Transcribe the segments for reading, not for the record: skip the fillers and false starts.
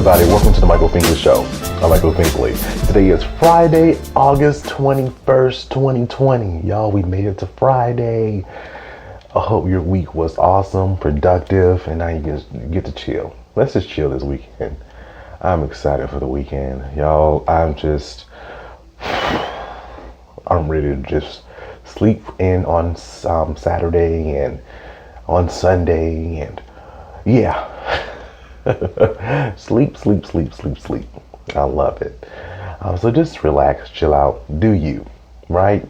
everybody, welcome to the Michael Finkley Show. I'm Michael Finkley. Today is Friday, August 21st, 2020. Y'all, we made it to Friday. I hope your week was awesome, productive, and now you get to chill. Let's just chill this weekend. I'm excited for the weekend. Y'all, I'm ready to just sleep in on Saturday and on Sunday, and yeah. Sleep. I love it. So just relax, chill out, do you, right?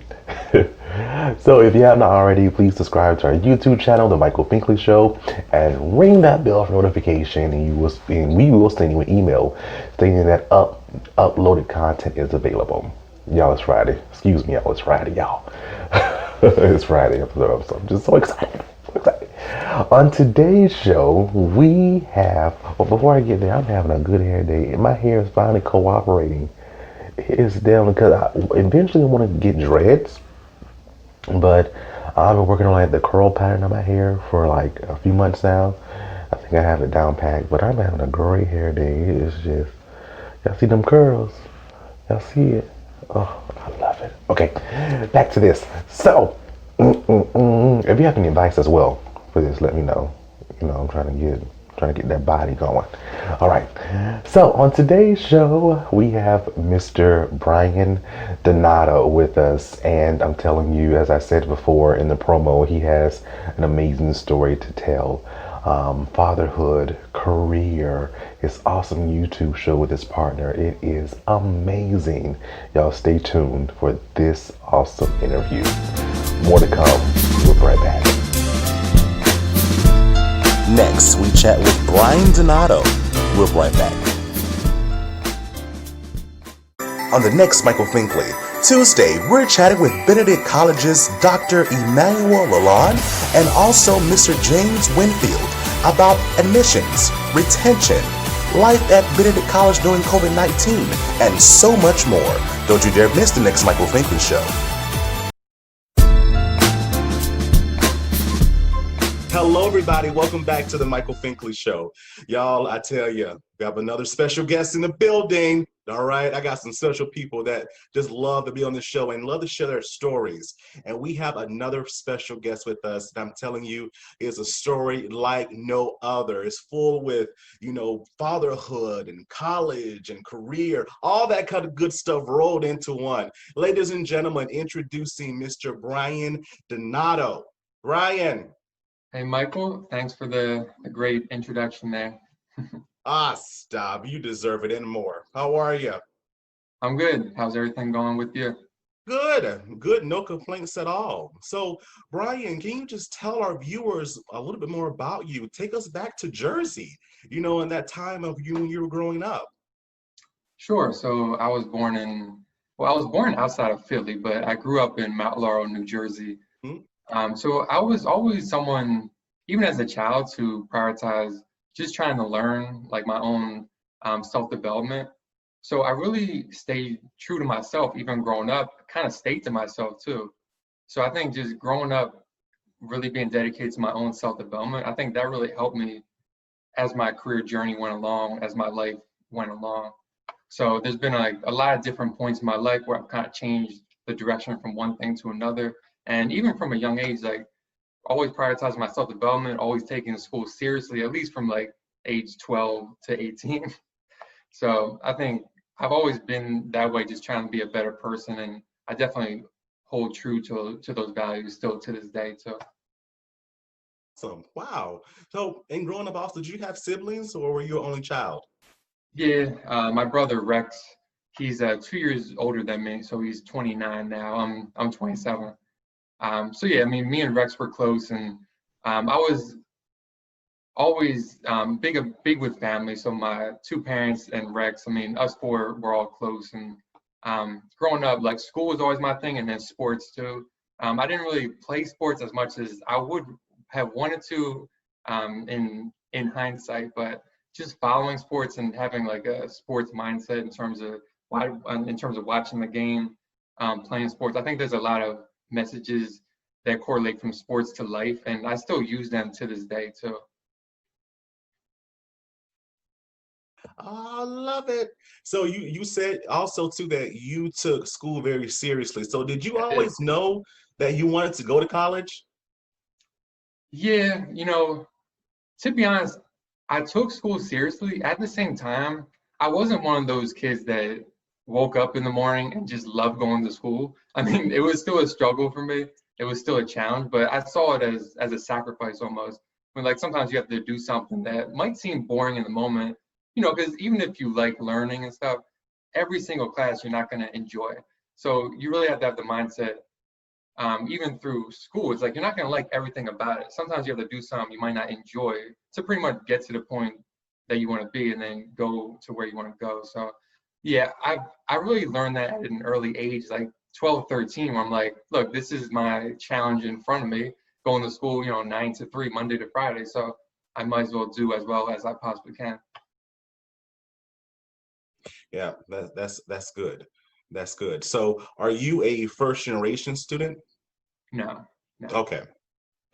So if you have not already, please subscribe to our YouTube channel, The Michael Finkley Show, and ring that bell for notification, and we will send you an email stating that uploaded content is available. Y'all, it's Friday. Excuse me, y'all, it's Friday, y'all. It's Friday. I'm just so excited. On today's show, we have, well, before I get there, I'm having a good hair day. My hair is finally cooperating. It's down because I eventually want to get dreads, but I've been working on like the curl pattern of my hair for like a few months now. I think I have it down packed, but I'm having a great hair day. It's just, y'all see them curls? Y'all see it? Oh, I love it. Okay, back to this. So, if you have any advice as well for this, let me know. You know, I'm trying to get that body going. All right. So on today's show, we have Mr. Brian Donato with us, and I'm telling you, as I said before in the promo, he has an amazing story to tell. Fatherhood, career, his awesome YouTube show with his partner. It is amazing. Y'all stay tuned for this awesome interview. More to come. We'll be right back. Next, we chat with Brian Donato. We'll be right back. On the next Michael Finkley, Tuesday, we're chatting with Benedict College's Dr. Emmanuel Lalonde and also Mr. James Winfield about admissions, retention, life at Benedict College during COVID-19, and so much more. Don't you dare miss the next Michael Finkley Show. Hello, everybody. Welcome back to the Michael Finkley Show. Y'all, I tell you, we have another special guest in the building. All right. I got some special people that just love to be on the show and love to share their stories. And we have another special guest with us. And I'm telling you, it's a story like no other. It's full with, fatherhood and college and career, all that kind of good stuff rolled into one. Ladies and gentlemen, introducing Mr. Brian Donato. Brian. Hey, Michael, thanks for the great introduction there. Stop. You deserve it and more. How are you? I'm good. How's everything going with you? Good. No complaints at all. So, Brian, can you just tell our viewers a little bit more about you? Take us back to Jersey, in that time of you when you were growing up. Sure. So I was born outside of Philly, but I grew up in Mount Laurel, New Jersey. So I was always someone, even as a child, to prioritize just trying to learn like my own self-development. So I really stayed true to myself, even growing up, kind of stayed to myself too. So I think just growing up, really being dedicated to my own self-development, I think that really helped me as my career journey went along, as my life went along. So there's been a lot of different points in my life where I've kind of changed the direction from one thing to another. And even from a young age, like always prioritizing my self-development, always taking school seriously, at least from like age 12 to 18. So I think I've always been that way, just trying to be a better person. And I definitely hold true to those values still to this day too. Awesome. Wow. So in growing up also, did you have siblings or were you an only child? Yeah, my brother Rex, he's 2 years older than me. So he's 29 now. I'm 27. So yeah, I mean, me and Rex were close, and I was always big with family. So my two parents and Rex, I mean, us four were all close. And growing up, like school was always my thing, and then sports too. I didn't really play sports as much as I would have wanted to in hindsight, but just following sports and having like a sports mindset in terms of watching the game, playing sports. I think there's a lot of messages that correlate from sports to life, and I still use them to this day too. I love it. So you said also too that you took school very seriously. So did you I did. always know that you wanted to go to college? Yeah, to be honest, I took school seriously. At the same time, I wasn't one of those kids that woke up in the morning and just loved going to school. I mean, it was still a struggle for me. It was still a challenge, but I saw it as a sacrifice almost. When like sometimes you have to do something that might seem boring in the moment, because even if you like learning and stuff, every single class you're not going to enjoy. So you really have to have the mindset even through school. It's like you're not going to like everything about it. Sometimes you have to do something you might not enjoy to pretty much get to the point that you want to be and then go to where you want to go. So yeah, I really learned that at an early age, like 12, 13, where I'm like, look, this is my challenge in front of me, going to school, 9 to 3, Monday to Friday. So I might as well as I possibly can. Yeah, that's good. That's good. So are you a first generation student? No, no. Okay.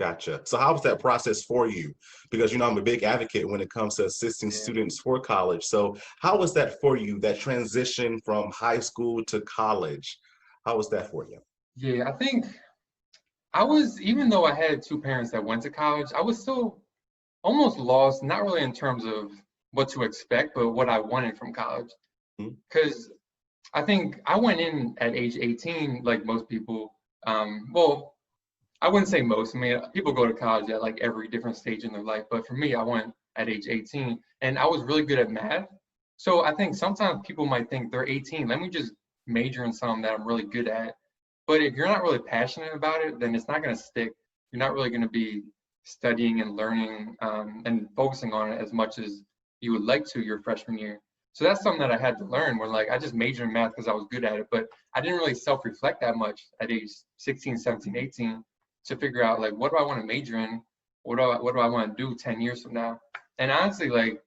Gotcha. So how was that process for you? Because I'm a big advocate when it comes to assisting Yeah. students for college. So how was that for you, that transition from high school to college? How was that for you? Yeah, I think I was, even though I had two parents that went to college, I was still almost lost, not really in terms of what to expect, but what I wanted from college. Hmm? Because I think I went in at age 18, like most people. Well, I wouldn't say most. I mean, people go to college at like every different stage in their life. But for me, I went at age 18 and I was really good at math. So I think sometimes people might think they're 18, let me just major in something that I'm really good at. But if you're not really passionate about it, then it's not going to stick. You're not really going to be studying and learning and focusing on it as much as you would like to your freshman year. So that's something that I had to learn where like I just majored in math because I was good at it, but I didn't really self-reflect that much at age 16, 17, 18 to figure out like what do I want to major in? What do I want to do 10 years from now? And honestly, like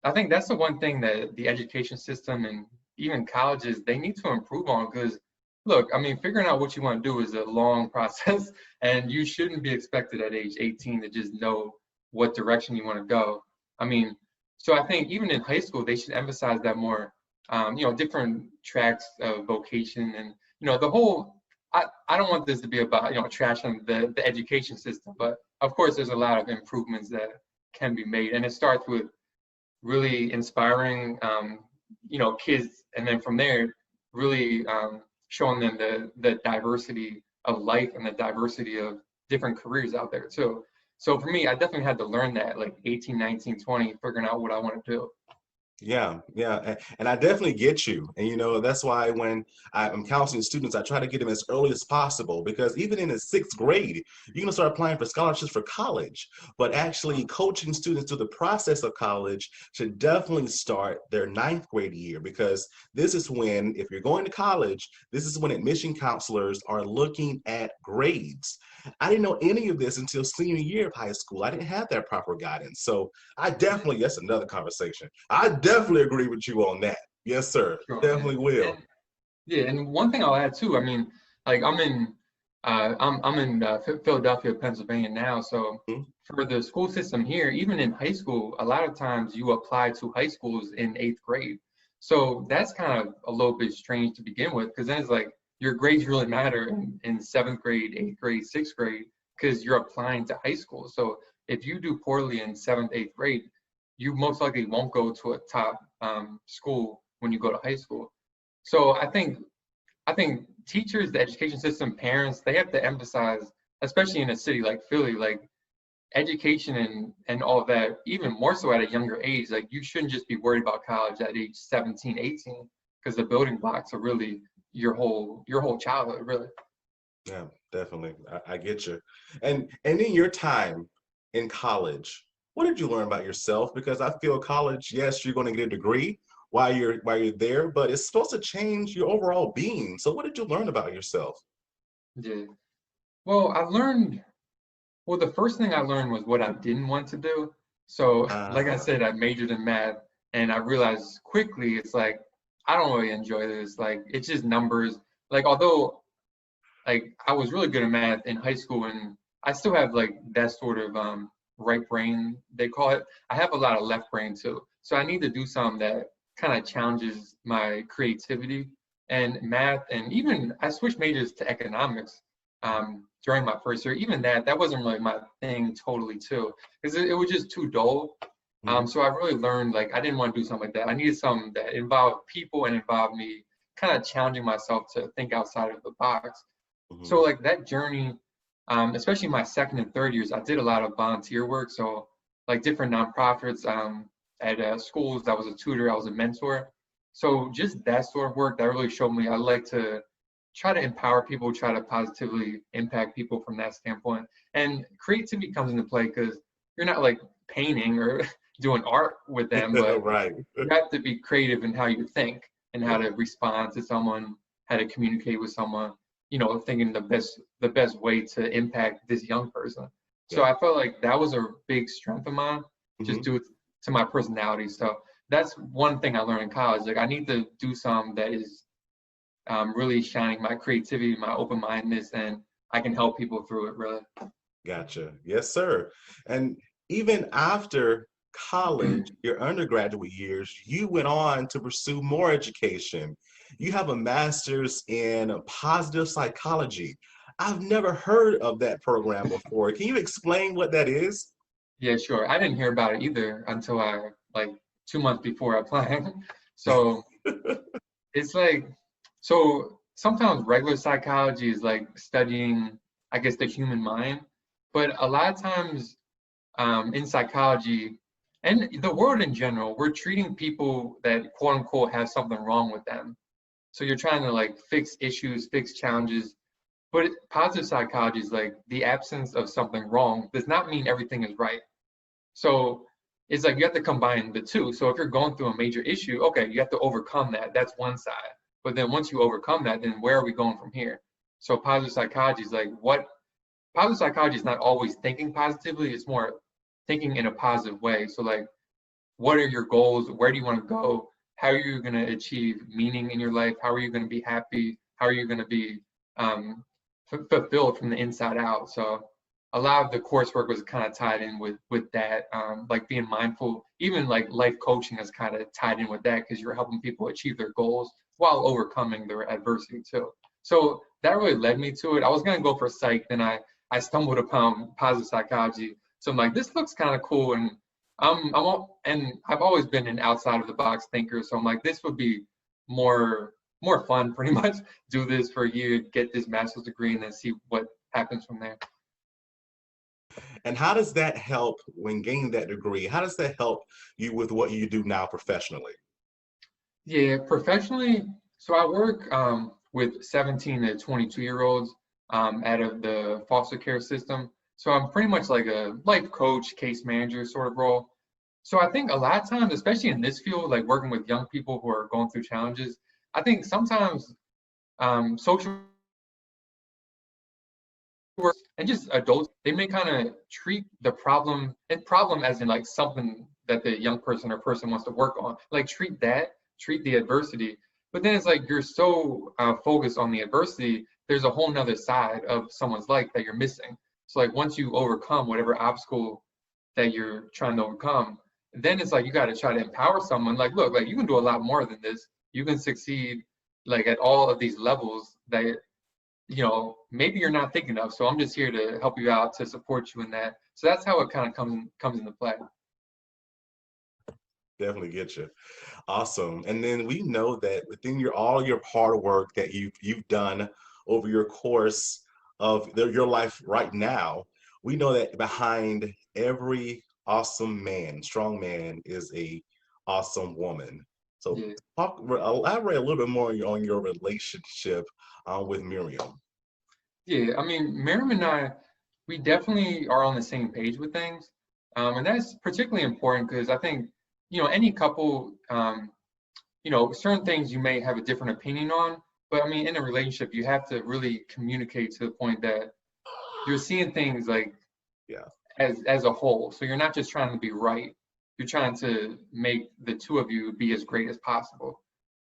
I think that's the one thing that the education system and even colleges they need to improve on because look, I mean, figuring out what you want to do is a long process, and you shouldn't be expected at age 18 to just know what direction you want to go. I mean, so I think even in high school, they should emphasize that more. Different tracks of vocation, and the whole. I don't want this to be about trashing the education system, but of course, there's a lot of improvements that can be made, and it starts with really inspiring, kids, and then from there, really showing them the diversity of life and the diversity of different careers out there too. So for me, I definitely had to learn that like 18, 19, 20, figuring out what I want to do. Yeah, yeah, and I definitely get you. And that's why when I'm counseling students, I try to get them as early as possible because even in the sixth grade, you're gonna start applying for scholarships for college. But actually coaching students through the process of college should definitely start their ninth grade year because this is when, if you're going to college, this is when admission counselors are looking at grades. I didn't know any of this until senior year of high school. I didn't have that proper guidance. So that's another conversation. I definitely agree with you on that. Yes, sir. Sure. Definitely will. And yeah, and one thing I'll add too. I mean, like I'm in Philadelphia, Pennsylvania now. So Mhm. for the school system here, even in high school, a lot of times you apply to high schools in eighth grade. So that's kind of a little bit strange to begin with, because then it's like your grades really matter in seventh grade, eighth grade, sixth grade, because you're applying to high school. So if you do poorly in seventh, eighth grade, you most likely won't go to a top school when you go to high school. So I think teachers, the education system, parents, they have to emphasize, especially in a city like Philly, like education and all of that, even more so at a younger age. Like you shouldn't just be worried about college at age 17, 18, because the building blocks are really your whole childhood, really. Yeah, definitely. I get you. And in your time in college, what did you learn about yourself? Because I feel college, yes, you're going to get a degree while you're there, but it's supposed to change your overall being. So what did you learn about yourself? Yeah. Well, the first thing I learned was what I didn't want to do. So, like I Uh-huh. said, I majored in math, and I realized quickly it's like I don't really enjoy this. Like it's just numbers. Like although like I was really good at math in high school, and I still have like that sort of right brain they call it. I have a lot of left brain too. So I need to do something that kind of challenges my creativity. And math, and even I switched majors to economics during my first year. Even that wasn't really my thing totally too, because it was just too dull. So I really learned, like, I didn't want to do something like that. I needed something that involved people and involved me kind of challenging myself to think outside of the box. So like that journey, especially my second and third years, I did a lot of volunteer work. So like different nonprofits at schools. I was a tutor, I was a mentor. So just that sort of work that really showed me I like to try to empower people, try to positively impact people from that standpoint. And creativity comes into play because you're not like painting or doing art with them, but Right. you have to be creative in how you think and how to respond to someone, how to communicate with someone, thinking the best way to impact this young person. So Yeah. I felt like that was a big strength of mine, just due to my personality. So that's one thing I learned in college. Like I need to do something that is really shining my creativity, my open-mindedness, and I can help people through it really. Gotcha. Yes, sir. And even after college, your undergraduate years, you went on to pursue more education. You have a master's in positive psychology. I've never heard of that program before. Can you explain what that is? Yeah, sure. I didn't hear about it either until I like 2 months before applying. So it's like, so sometimes regular psychology is like studying, I guess, the human mind, but a lot of times in psychology and the world in general, we're treating people that quote unquote have something wrong with them. So you're trying to like fix issues, fix challenges, but positive psychology is like the absence of something wrong does not mean everything is right. So it's like you have to combine the two. So if you're going through a major issue, okay, you have to overcome that. That's one side. But then once you overcome that, then where are we going from here? So positive psychology is like what positive psychology is not always thinking positively, it's more thinking in a positive way. So like what are your goals? Where do you want to go? How are you going to achieve meaning in your life? How are you going to be happy? How are you going to be fulfilled from the inside out? So a lot of the coursework was kind of tied in with that, like being mindful. Even like life coaching is kind of tied in with that because you're helping people achieve their goals while overcoming their adversity too. So that really led me to it. I was going to go for psych, then I stumbled upon positive psychology. So I'm like, this looks kind of cool, and and I've always been an outside of the box thinker. So I'm like, this would be more fun, pretty much. Do this for a year, get this master's degree, and then see what happens from there. And how does that help when gaining that degree? How does that help you with what you do now professionally? Yeah, professionally, so I work with 17 to 22-year-olds out of the foster care system. So I'm pretty much like a life coach, case manager sort of role. So I think a lot of times, especially in this field, like working with young people who are going through challenges, I think sometimes social workers and just adults, they may kind of treat the problem and problem as in like something that the young person or person wants to work on, like treat the adversity. But then it's like you're so focused on the adversity, there's a whole nother side of someone's life that you're missing. So like once you overcome whatever obstacle that you're trying to overcome, then it's like you got to try to empower someone. Like, look, like you can do a lot more than this. You can succeed like at all of these levels that maybe you're not thinking of. So I'm just here to help you out, to support you in that. So that's how it kind of comes into play. Definitely get you. Awesome. And then we know that within all your hard work that you've done over your course of your life right now, we know that behind every awesome man, strong man, is a awesome woman. So Yeah. elaborate a little bit more on your relationship with Miriam. Yeah, I mean, Miriam and I, we definitely are on the same page with things. And that's particularly important because I think, any couple, certain things you may have a different opinion on, but I mean, in a relationship, you have to really communicate to the point that you're seeing things like Yeah. as a whole. So you're not just trying to be right. You're trying to make the two of you be as great as possible.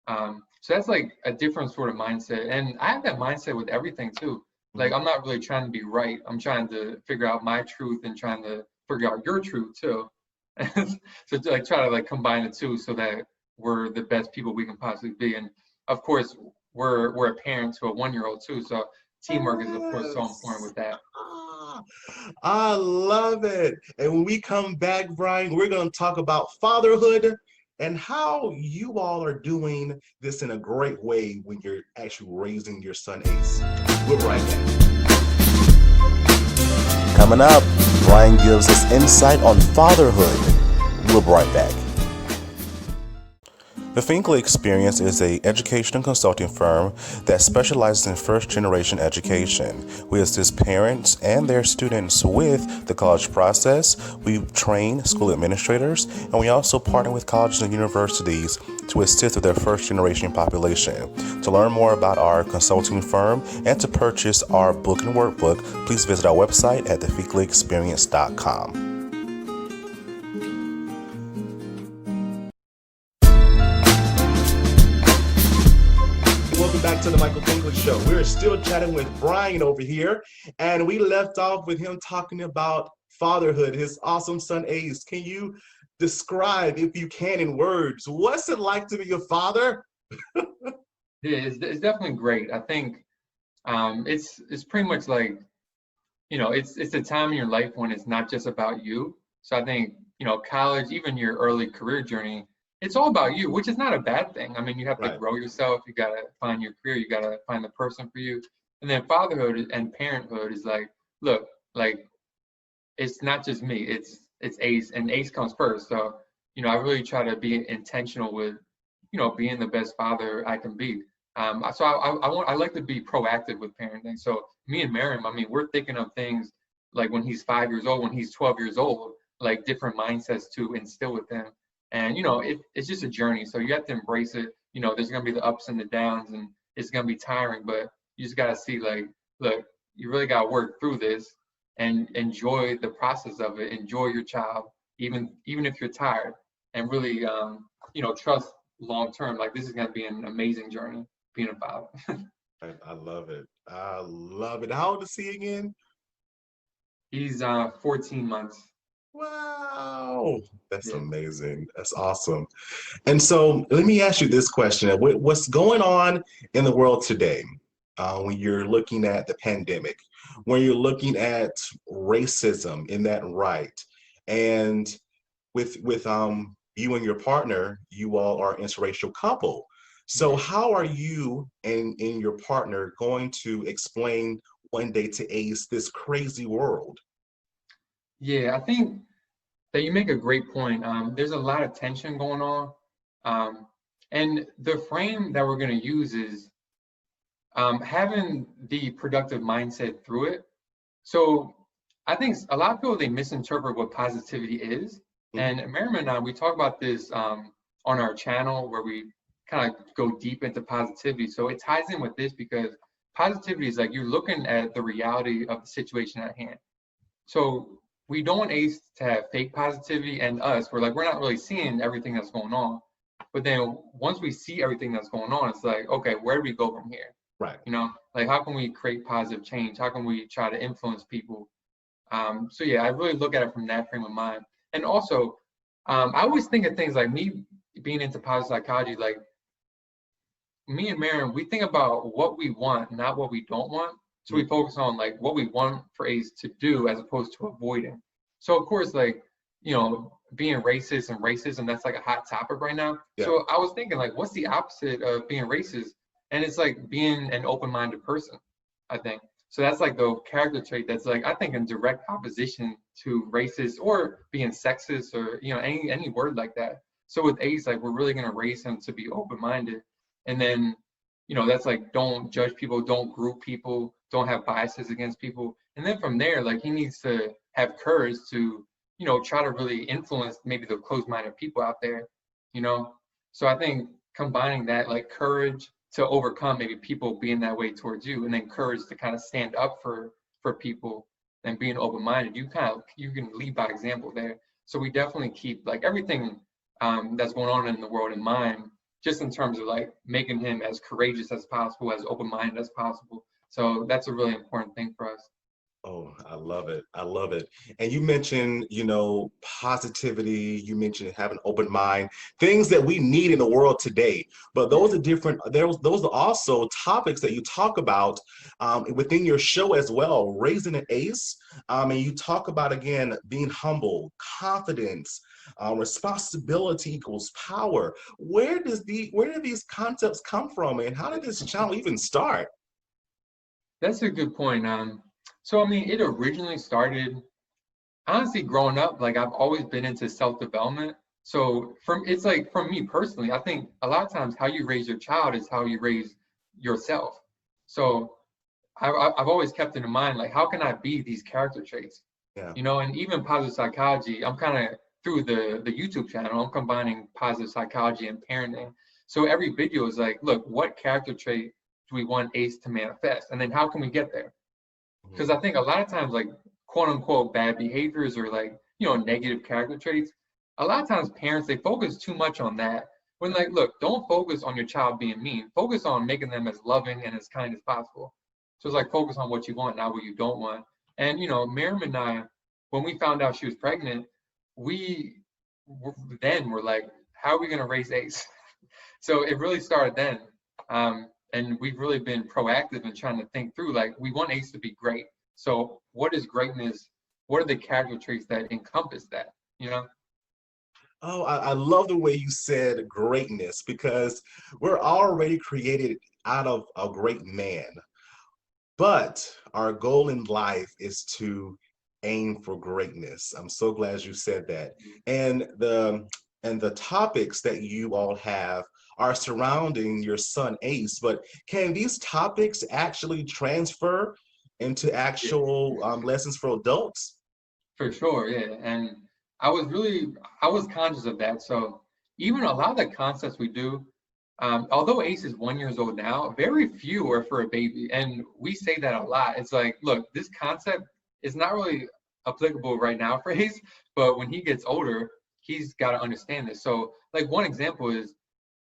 So that's like a different sort of mindset. And I have that mindset with everything too. Like I'm not really trying to be right. I'm trying to figure out my truth and trying to figure out your truth too. So to, like, try to like combine the two so that we're the best people we can possibly be. And of course, we're a parent to a 1-year-old too. So teamwork is of course so important Yes. with that. Ah, I love it. And when we come back, Brian, we're going to talk about fatherhood and how you all are doing this in a great way when you're actually raising your son Ace. We'll be right back. Coming up, Brian gives us insight on fatherhood. We'll be right back. The Finkley Experience is an education and consulting firm that specializes in first-generation education. We assist parents and their students with the college process. We train school administrators, and we also partner with colleges and universities to assist with their first-generation population. To learn more about our consulting firm and to purchase our book and workbook, please visit our website at thefinkleyexperience.com. Welcome back to the Michael Finkley Show. We're still chatting with Brian over here, and we left off with him talking about fatherhood, his awesome son Ace. Can you describe, if you can, in words, what's it like to be a father? Yeah, it's definitely great. I think it's pretty much like, it's a time in your life when it's not just about you. So I think, college, even your early career journey, it's all about you, which is not a bad thing. I mean, you have to Right. grow yourself, you gotta find your career, you gotta find the person for you. And then fatherhood and parenthood is like, look, like it's not just me, it's Ace, and Ace comes first. So, I really try to be intentional with, being the best father I can be. So I like to be proactive with parenting. So me and Miriam, I mean, we're thinking of things like when he's 5 years old, when he's 12 years old, like different mindsets to instill with him. And it's just a journey. So you have to embrace it. There's gonna be the ups and the downs, and it's gonna be tiring, but you just gotta see like, look, you really gotta work through this and enjoy the process of it. Enjoy your child, even if you're tired, and really trust long term. Like, this is gonna be an amazing journey being a father. I love it. I love it. How old is he again? He's 14 months. Wow, that's Yeah. amazing. That's awesome. And so let me ask you this question. What's going on in the world today when you're looking at the pandemic, when you're looking at racism in that right, and with you and your partner, you all are an interracial couple. So Yeah. how are you and your partner going to explain one day to Ace this crazy world? Yeah, I think that you make a great point. There's a lot of tension going on. And the frame that we're going to use is having the productive mindset through it. So I think a lot of people, they misinterpret what positivity is. Mhm. And Merriman and I, we talk about this on our channel where we kind of go deep into positivity. So it ties in with this because positivity is like you're looking at the reality of the situation at hand. So we don't want Ace to have fake positivity, and us, we're not really seeing everything that's going on. But then once we see everything that's going on, it's like, okay, where do we go from here? Right. Like, how can we create positive change? How can we try to influence people? So yeah, I really look at it from that frame of mind. And also, I always think of things like me being into positive psychology, like me and Miriam, we think about what we want, not what we don't want. So we focus on like what we want for Ace to do as opposed to avoiding. So of course, like, being racist and racism, that's like a hot topic right now. Yeah. So I was thinking like, what's the opposite of being racist? And it's like being an open-minded person, I think. So that's like the character trait that's like, I think, in direct opposition to racist or being sexist or, any word like that. So with Ace, like, we're really gonna raise him to be open-minded. And then, that's like, don't judge people, don't group people, don't have biases against people. And then from there, like, he needs to have courage to, try to really influence maybe the closed-minded people out there, you know? So I think combining that, like, courage to overcome maybe people being that way towards you, and then courage to kind of stand up for people and being open-minded, you can lead by example there. So we definitely keep like everything that's going on in the world in mind, just in terms of like making him as courageous as possible, as open-minded as possible. So that's a really important thing for us. Oh, I love it. I love it. And you mentioned, positivity. You mentioned having an open mind, things that we need in the world today. But those Yeah. are different. Those are also topics that you talk about within your show as well, raising an ace. And you talk about, again, being humble, confidence, responsibility equals power. Where do these concepts come from, and how did this channel even start? That's a good point. So I mean, it originally started honestly growing up. Like I've always been into self-development. So it's like from me personally, I think a lot of times how you raise your child is how you raise yourself. So I've always kept in mind like how can I be these character traits, Yeah. and even positive psychology. I'm kind of through the YouTube channel. I'm combining positive psychology and parenting. So every video is like, look, what character trait do we want Ace to manifest, and then how can we get there? Because I think a lot of times like quote unquote bad behaviors or like negative character traits, a lot of times parents they focus too much on that when like look, don't focus on your child being mean, focus on making them as loving and as kind as possible. So it's like focus on what you want, not what you don't want. And Miriam and I, when we found out she was pregnant, we then were like, how are we going to raise Ace? So it really started then. And we've really been proactive in trying to think through like we want Ace to be great. So what is greatness? What are the character traits that encompass that? You know? Oh, I love the way you said greatness because we're already created out of a great man. But our goal in life is to aim for greatness. I'm so glad you said that. And the topics that you all have are surrounding your son Ace, but can these topics actually transfer into Yeah, actual lessons for adults? for sure. Yeah. And I was conscious of that. So even a lot of the concepts we do, although Ace is 1 years old now, very few are for a baby. And we say that a lot. It's like, look, this concept is not really applicable right now for Ace, but when he gets older, he's got to understand this. So, like, one example is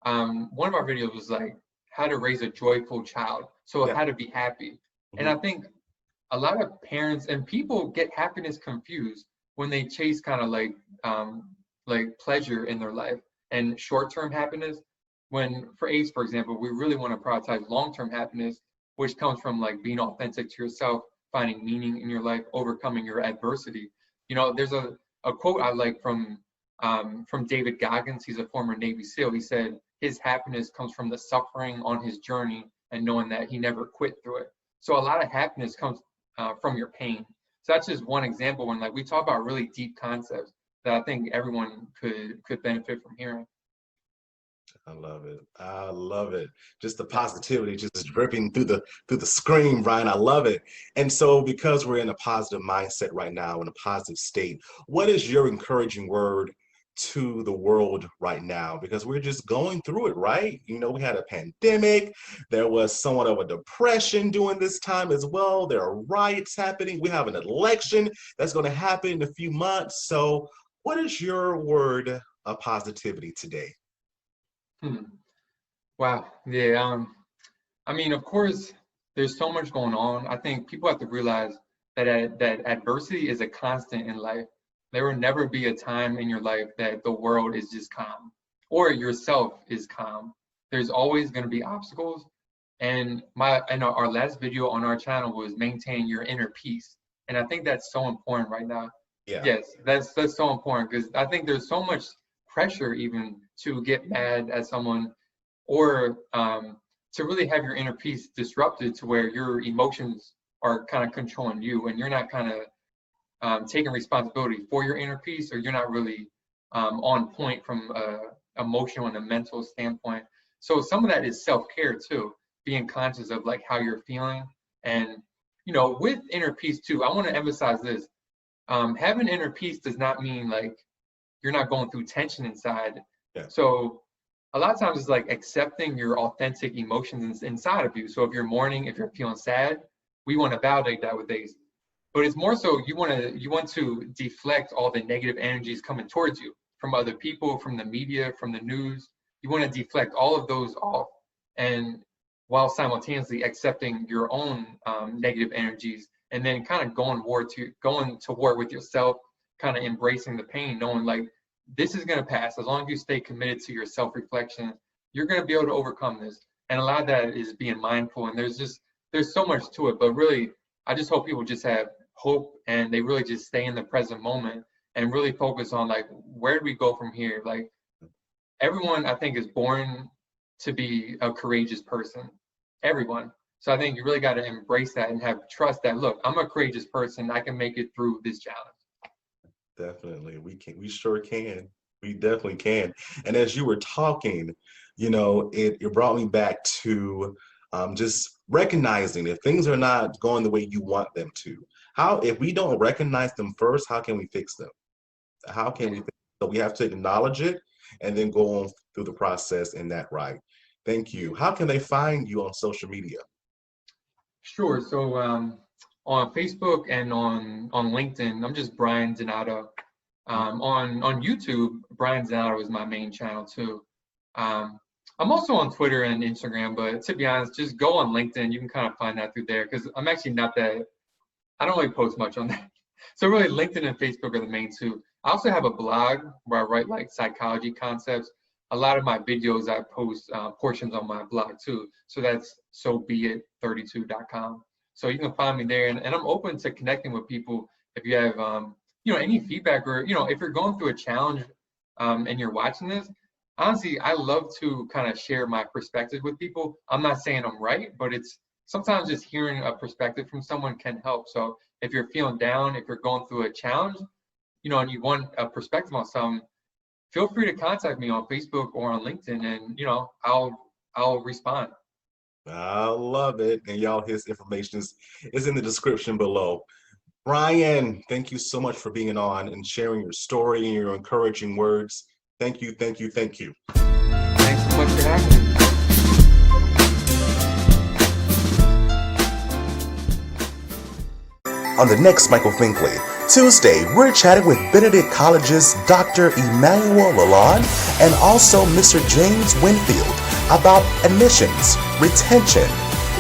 one of our videos was like how to raise a joyful child. So, Yeah. how to be happy. And Mhm. I think a lot of parents and people get happiness confused when they chase kind of like pleasure in their life and short-term happiness. When for Ace, for example, we really want to prioritize long-term happiness, which comes from like being authentic to yourself, finding meaning in your life, overcoming your adversity. There's a quote I like from David Goggins. He's a former Navy SEAL. He said his happiness comes from the suffering on his journey and knowing that he never quit through it. So a lot of happiness comes from your pain. So that's just one example when like we talk about really deep concepts that I think everyone could benefit from hearing. I love it. I love it. Just the positivity just dripping through the screen, Brian. I love it. And so because we're in a positive mindset right now, in a positive state, what is your encouraging word to the world right now? Because we're just going through it, right? We had a pandemic. There was somewhat of a depression during this time as well. There are riots happening. We have an election that's going to happen in a few months. So what is your word of positivity today? Hmm. Wow. Yeah. I mean, of course, there's so much going on. I think people have to realize that adversity is a constant in life. There will never be a time in your life that the world is just calm or yourself is calm. There's always going to be obstacles. And our last video on our channel was maintaining your inner peace. And I think that's so important right now. Yeah. Yes, that's so important because I think there's so much pressure even to get mad at someone or to really have your inner peace disrupted to where your emotions are kind of controlling you and you're not kind of taking responsibility for your inner peace or you're not really on point from a emotional and a mental standpoint. So some of that is self-care too, being conscious of like how you're feeling. And with inner peace too, I want to emphasize this. Having inner peace does not mean like you're not going through tension inside. Yeah. So a lot of times it's like accepting your authentic emotions inside of you. So if you're mourning, if you're feeling sad, we want to validate that with these. But it's more so you want to deflect all the negative energies coming towards you from other people, from the media, from the news. You want to deflect all of those off, and while simultaneously accepting your own negative energies and then kind of going to war with yourself, kind of embracing the pain, knowing like this is going to pass. As long as you stay committed to your self-reflection, you're going to be able to overcome this. And a lot of that is being mindful, and there's so much to it, but really I just hope people just have hope and they really just stay in the present moment and really focus on like, where do we go from here? Like, everyone I think is born to be a courageous person, everyone. So I think you really got to embrace that and have trust that, look, I'm a courageous person, I can make it through this challenge. Definitely, we sure can. We definitely can. And as you were talking, it brought me back to just recognizing if things are not going the way you want them to. If we don't recognize them first, how can we fix them? How can we fix them? So we have to acknowledge it and then go on through the process in that right. Thank you. How can they find you on social media? Sure. So on Facebook and on LinkedIn, I'm just Brian Donato. On YouTube, Brian Donato is my main channel too. I'm also on Twitter and Instagram, but to be honest, just go on LinkedIn. You can kind of find that through there because I'm actually I don't really post much on that. So really LinkedIn and Facebook are the main two. I also have a blog where I write like psychology concepts. A lot of my videos I post portions on my blog too. So that's sobeit32.com. So you can find me there, and I'm open to connecting with people. If you have any feedback, or if you're going through a challenge and you're watching this, honestly, I love to kind of share my perspective with people. I'm not saying I'm right, but it's sometimes just hearing a perspective from someone can help. So if you're feeling down, if you're going through a challenge, and you want a perspective on something, feel free to contact me on Facebook or on LinkedIn, and I'll respond. I love it. And y'all, his information is in the description below. Brian, thank you so much for being on and sharing your story and your encouraging words. Thank you, thank you, thank you. Thanks so much for having me. On the next Michael Finkley, Tuesday, we're chatting with Benedict College's Dr. Emmanuel Lalonde and also Mr. James Winfield about admissions, retention,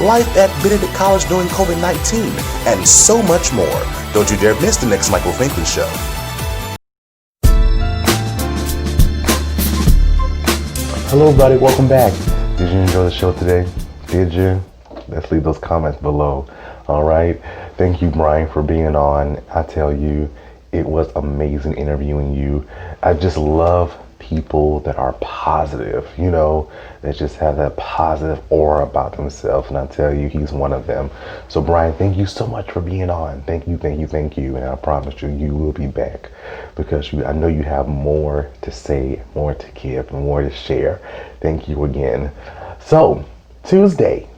life at Benedict College during COVID-19, and so much more. Don't you dare miss the next Michael Finkley show. Hello everybody, welcome back. Did you enjoy the show today? Did you? Let's leave those comments below. All right. Thank you, Brian, for being on. I tell you, it was amazing interviewing you. I just love people that are positive, that just have that positive aura about themselves. And I tell you, he's one of them. So Brian, thank you so much for being on. Thank you, thank you, thank you. And I promise you will be back because I know you have more to say, more to give, and more to share. Thank you again. So Tuesday,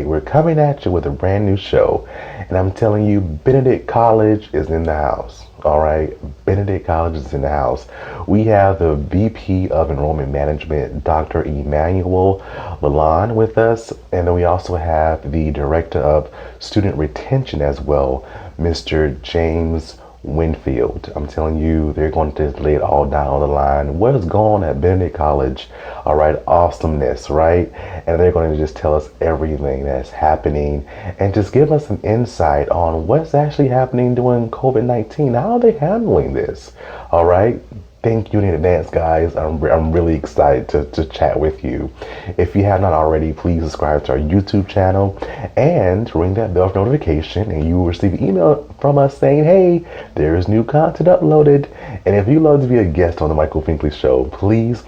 we're coming at you with a brand new show. And I'm telling you, Benedict College is in the house. All right, Benedict College is in the house. We have the VP of Enrollment Management, Dr. Emmanuel Lalonde, with us. And then we also have the Director of Student Retention as well, Mr. James Winfield. I'm telling you, they're going to lay it all down on the line. What is going on at Benedict College? All right, awesomeness, right? And they're going to just tell us everything that's happening and just give us an insight on what's actually happening during COVID-19. How are they handling this? All right. Thank you in advance, guys. I'm really excited to chat with you. If you have not already, please subscribe to our YouTube channel and ring that bell for notification, and you will receive an email from us saying, hey, there's new content uploaded. And if you'd love to be a guest on the Michael Finkley Show, please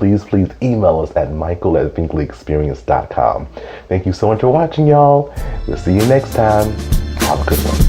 email us at michael@finkleyexperience.com. Thank you so much for watching, y'all. We'll see you next time. Have a good one.